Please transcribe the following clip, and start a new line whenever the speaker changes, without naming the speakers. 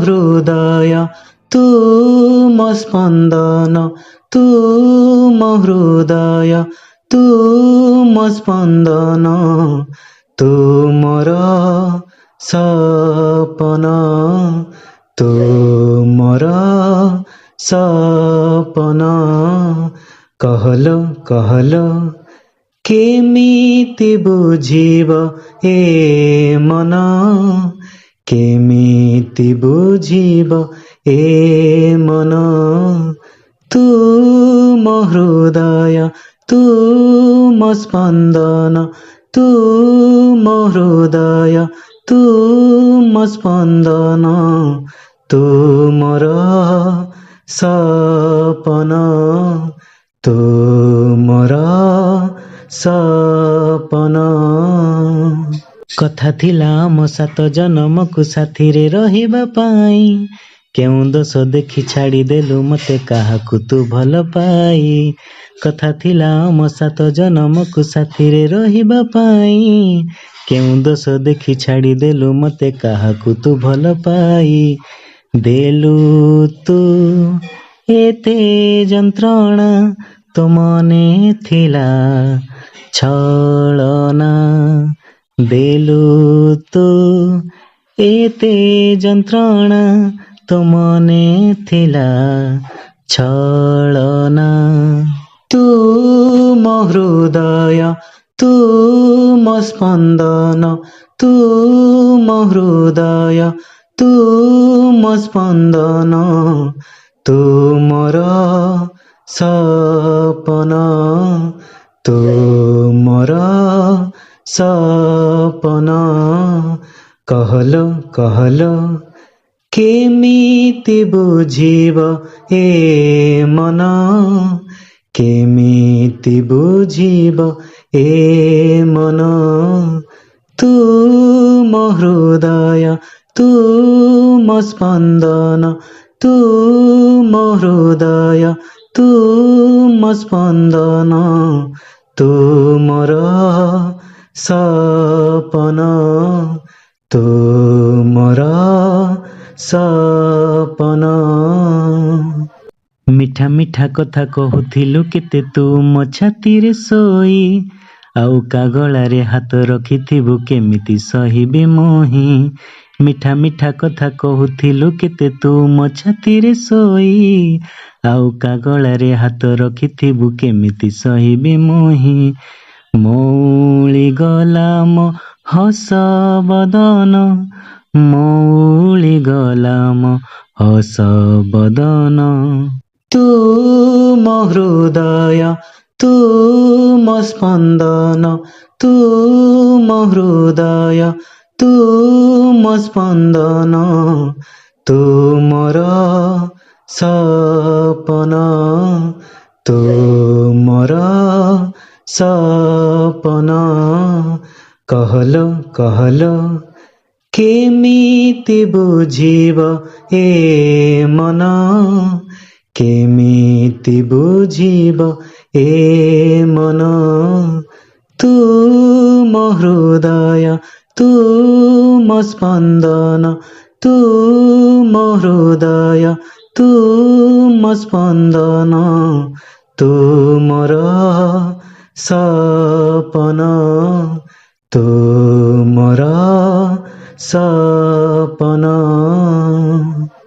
हृदय तुम स्पंदन तुम हृदय तुम स्पंदन तुमर सपना तुमर सपना कहलो कहलो केमिति बुझिब ए मन केमिति बुझिब ए मन तुम हृदय तुम स्पंदन तुम हृदय तुम स्पंदन तुमर सपना तुमर सपना कथा थिला आम सात जन्मकु साथीरे रहिबा पाई केउ दोष देखि छाड़ी देलु मते काहाकु तू भल पाई कथा थिला आम सात जन्मकु साथीरे रहिबा पाई केउ दोष देखि छाड़ी देलु मते काहाकु तू भल पाई देलु तू एते जंत्रणा तो मने थिला छलना देलु तू एते जंत्रणा तो मने थिला छलना तुम हृदय तुम स्पंदन तुम हृदय तुम स्पंदन तुमर सपना तुमर सपना कहलो कहलो केमिति बुझिब ए मन केमिति बुझिब ए मन तुम हृदय तुम स्पंदन तुम हृदय तुम स्पंदन तुमर सपना तुमर सपना मिठा मिठा कथा कहूथिलु केते तू मो छातीरे सोई आउ कागलारे हाथ रखिथिबु केमिति सहिबे मोहि मिठा मिठा कथा कहूथिलु केते तू मो छातीरे सोई आउ कागलारे हाथ रखिथिबु केमिति सहिबे मोहि मौली गला मो हस बदन मौली गला मो हस बदन तुम हृदय तुम स्पंदन तुम हृदय तुम स्पंदन तुमर सपना तुमर सपना कहलो कहलो केमिति बुझिब ए मन केमिति बुझिब ए मन तुम हृदय तुम स्पंदन तुम हृदय तुम स्पंदन तुमर सपना तुमर सपना।